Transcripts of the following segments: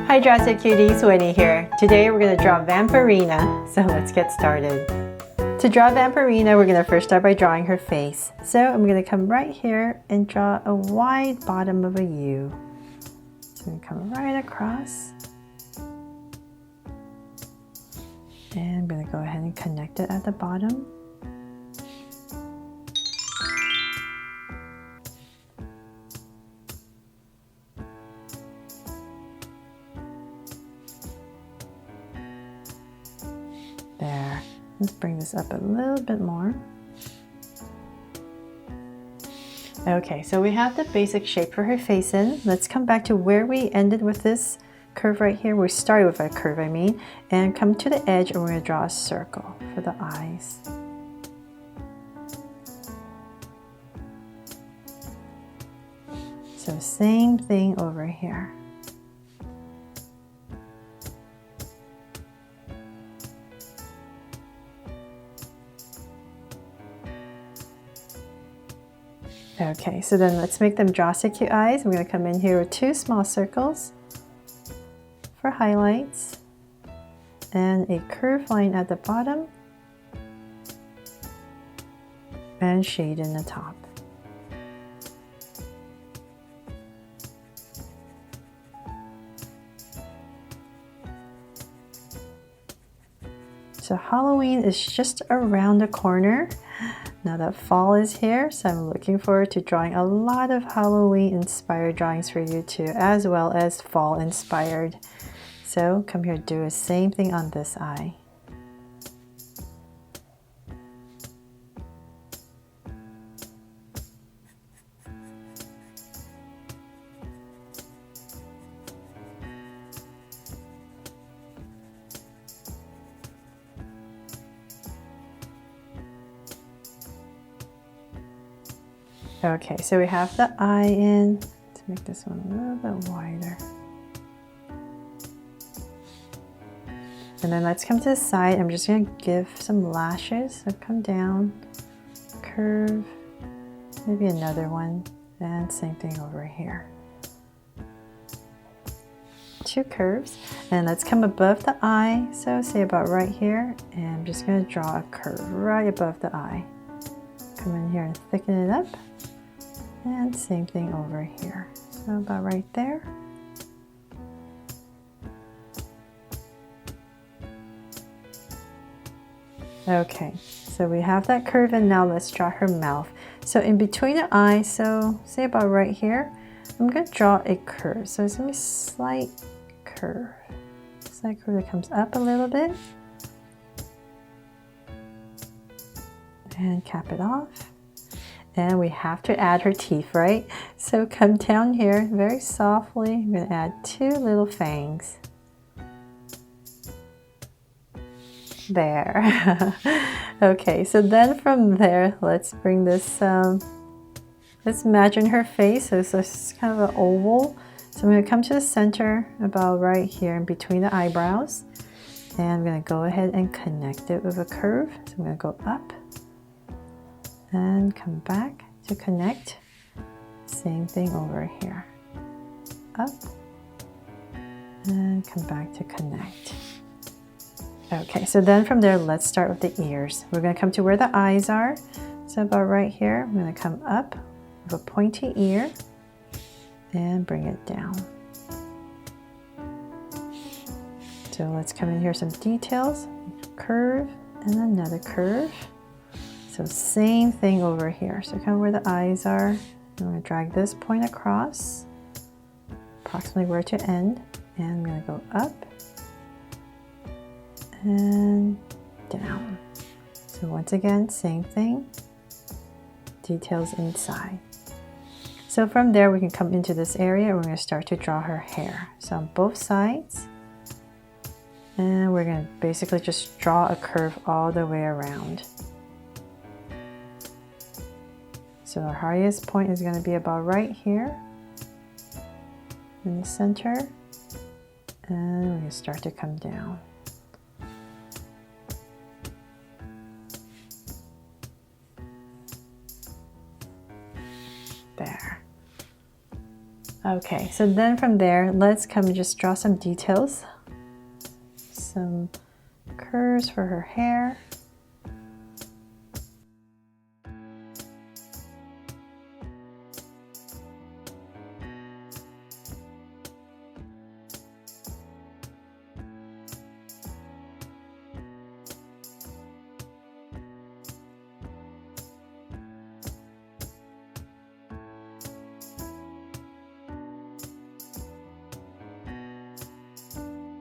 Hi Drastic Cuties, Winnie here. Today we're going to draw Vampirina, so let's get started. To draw Vampirina, we're going to first start by drawing her face. So I'm going to come right here and draw a wide bottom of a U. So I'm going to come right across. And I'm going to go ahead and connect it at the bottom. There. Let's bring this up a little bit more. Okay, so we have the basic shape for her face in. Let's come back to where we ended with this curve right here. We started with a curve, and come to the edge and we're going to draw a circle for the eyes. So same thing over here. Okay, so then let's make them Drastic Cute eyes. I'm going to come in here with two small circles for highlights and a curved line at the bottom and shade in the top. So Halloween is just around the corner. Now that fall is here, so I'm looking forward to drawing a lot of Halloween inspired drawings for you too, as well as fall inspired. So come here, do the same thing on this eye. Okay, so we have the eye in. Let's make this one a little bit wider. And then let's come to the side. I'm just going to give some lashes. So come down, curve, maybe another one, and same thing over here. Two curves. And let's come above the eye. So say about right here. And I'm just going to draw a curve right above the eye. Come in here and thicken it up. And same thing over here. So about right there. Okay, so we have that curve and now let's draw her mouth. So in between the eyes, so say about right here, I'm going to draw a curve. So it's going to be a slight curve. Slight curve that comes up a little bit. And cap it off. And we have to add her teeth, right? So come down here very softly. I'm going to add two little fangs. There. Okay, so then from there, let's bring this, let's imagine her face. So it's kind of an oval. So I'm going to come to the center about right here in between the eyebrows. And I'm going to go ahead and connect it with a curve. So I'm going to go up. And come back to connect. Same thing over here. Up. And come back to connect. Okay, so then from there, let's start with the ears. We're going to come to where the eyes are. So about right here, I'm going to come up with a pointy ear and bring it down. So let's come in here, some details. Curve and another curve. So same thing over here. So kind of where the eyes are. I'm going to drag this point across, approximately where to end. And I'm going to go up and down. So once again, same thing. Details inside. So from there, we can come into this area and we're going to start to draw her hair. So on both sides. And we're going to basically just draw a curve all the way around. So our highest point is going to be about right here in the center, and we're going to start to come down. There. Okay, so then from there, let's come and just draw some details. Some curves for her hair.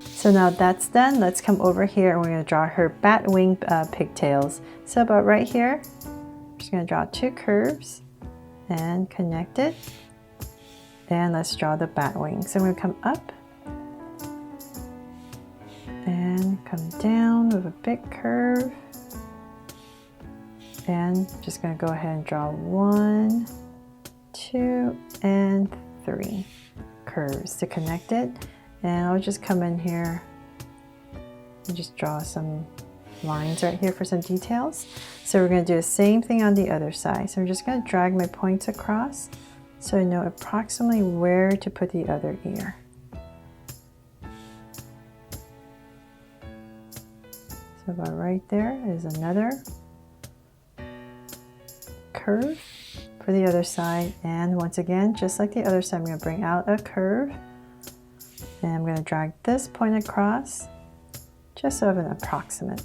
So now that's done, let's come over here and we're going to draw her Batwing pigtails. So about right here, we're just going to draw 2 curves and connect it. And let's draw the Batwing. So I'm going to come up and come down with a big curve. And just going to go ahead and draw 1, 2, and 3 curves to connect it. And I'll just come in here and just draw some lines right here for some details. So we're going to do the same thing on the other side. So I'm just going to drag my points across so I know approximately where to put the other ear. So about right there is another curve for the other side. And once again, just like the other side, I'm going to bring out a curve. And I'm going to drag this point across, just so I have an approximate.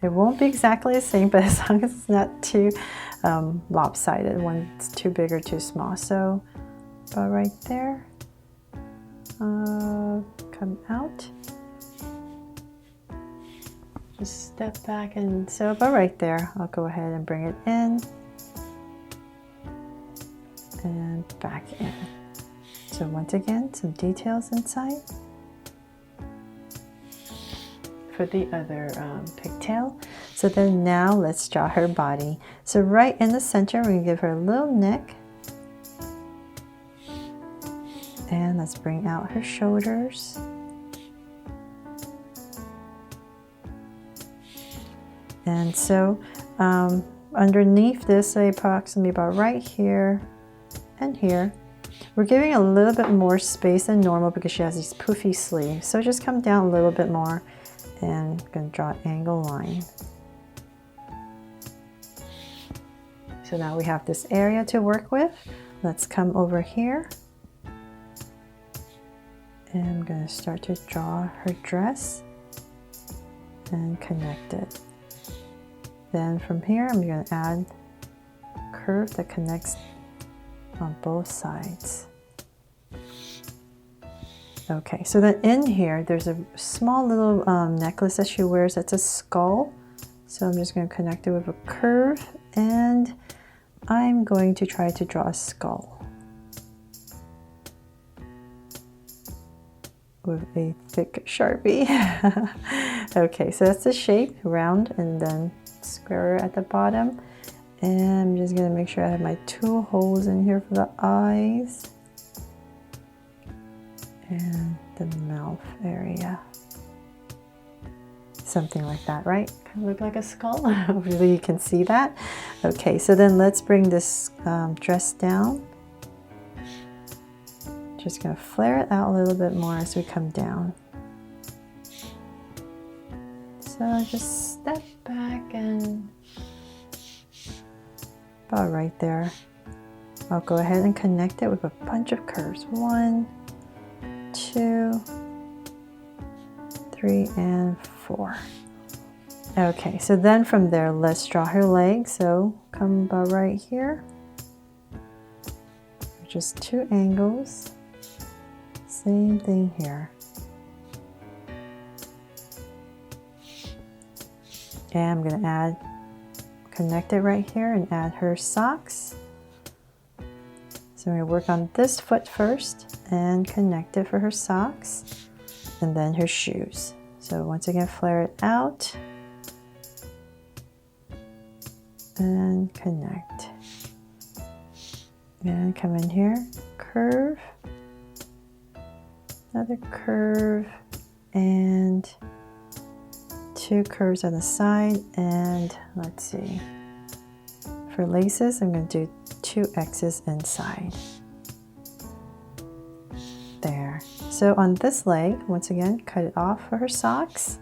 It won't be exactly the same, but as long as it's not too lopsided, when it's too big or too small. So about right there, come out. Just step back, and so about right there, I'll go ahead and bring it in and back in. So once again, some details inside for the other pigtail. So then now let's draw her body. So right in the center, we're going to give her a little neck. And let's bring out her shoulders. And so underneath this, approximately about right here and here, we're giving a little bit more space than normal because she has these poofy sleeves. So just come down a little bit more and I'm going to draw an angle line. So now we have this area to work with. Let's come over here. And I'm going to start to draw her dress and connect it. Then from here, I'm going to add a curve that connects on both sides. Okay, so then in here, there's a small little necklace that she wears that's a skull. So I'm just going to connect it with a curve, and I'm going to try to draw a skull with a thick Sharpie. Okay, so that's the shape, round and then square at the bottom. And I'm just going to make sure I have my 2 holes in here for the eyes and the mouth area. Something like that, right? Kind of look like a skull. Hopefully you can see that. Okay, so then let's bring this dress down. Just going to flare it out a little bit more as we come down. So just step back and about right there. I'll go ahead and connect it with a bunch of curves. 1, 2, 3, and 4. Okay, so then from there, let's draw her legs. So come about right here. Just 2 angles. Same thing here. And I'm going to connect it right here and add her socks. So I'm going to work on this foot first and connect it for her socks, and then her shoes. So once again, flare it out and connect. And come in here, curve, another curve, and 2 curves on the side. And let's see, for laces, I'm going to do 2 X's inside. There. So on this leg, once again, cut it off for her socks.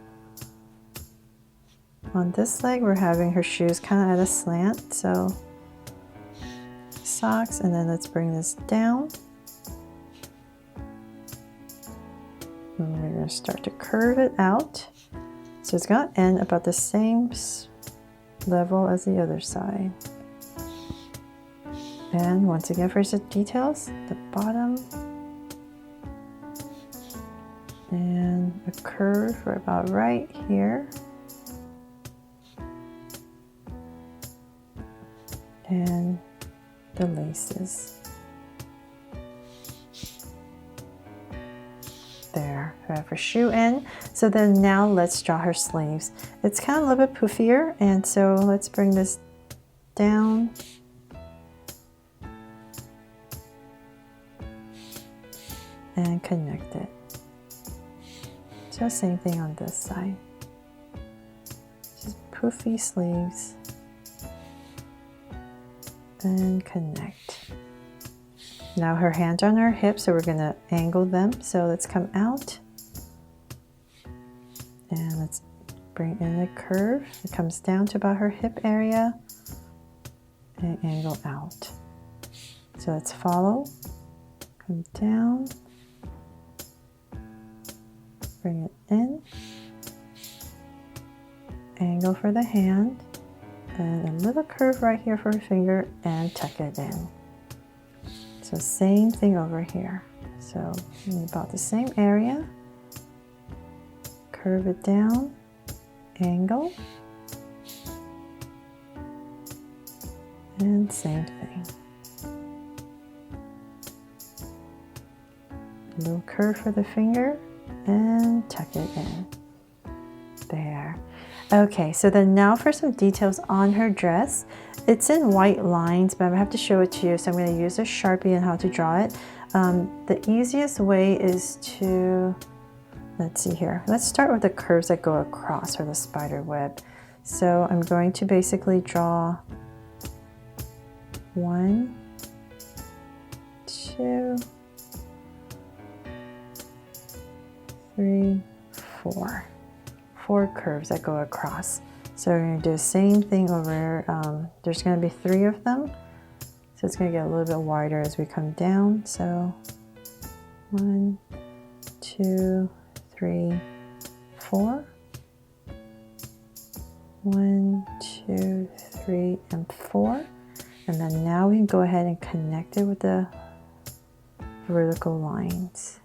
On this leg, we're having her shoes kind of at a slant, so socks, and then let's bring this down. And we're going to start to curve it out. So it's going to end about the same level as the other side. And once again, for the details, the bottom. And a curve for about right here. And the laces. There, we have her shoe in. So then now let's draw her sleeves. It's kind of a little bit poofier, and so let's bring this down. And connect it. So same thing on this side. Just poofy sleeves. And connect. Now her hands are on her hips, so we're going to angle them. So let's come out. And let's bring in a curve. It comes down to about her hip area. And angle out. So let's follow. Come down. Bring it in. Angle for the hand. And a little curve right here for her finger, and tuck it in. So same thing over here. So about the same area. Curve it down, angle, and same thing. A little curve for the finger, and tuck it in. There. Okay, so then now for some details on her dress. It's in white lines, but I have to show it to you, so I'm going to use a Sharpie on how to draw it. The easiest way is to, let's see here. Let's start with the curves that go across, or the spider web. So I'm going to basically draw 1, 2, 3, 4. 4 curves that go across. So we're going to do the same thing over, there's going to be 3 of them. So it's going to get a little bit wider as we come down. So 1, 2, 3, 4. 1, 2, 3, and 4. And then now we can go ahead and connect it with the vertical lines.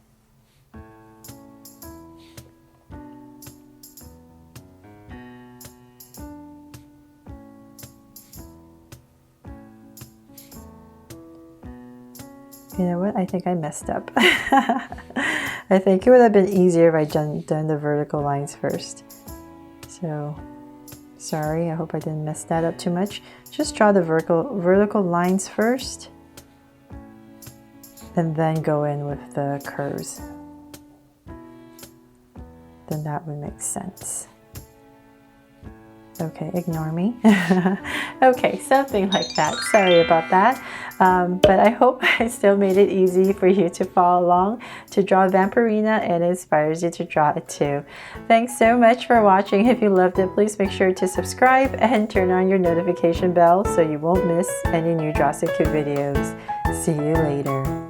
You know what? I think I messed up. I think it would have been easier if I done the vertical lines first. So, sorry. I hope I didn't mess that up too much. Just draw the vertical lines first, and then go in with the curves. Then that would make sense. Okay, ignore me. Okay, something like that. Sorry about that. But I hope I still made it easy for you to follow along to draw Vampirina, and it inspires you to draw it too. Thanks so much for watching. If you loved it, please make sure to subscribe and turn on your notification bell so you won't miss any new Draw So Cute videos. See you later.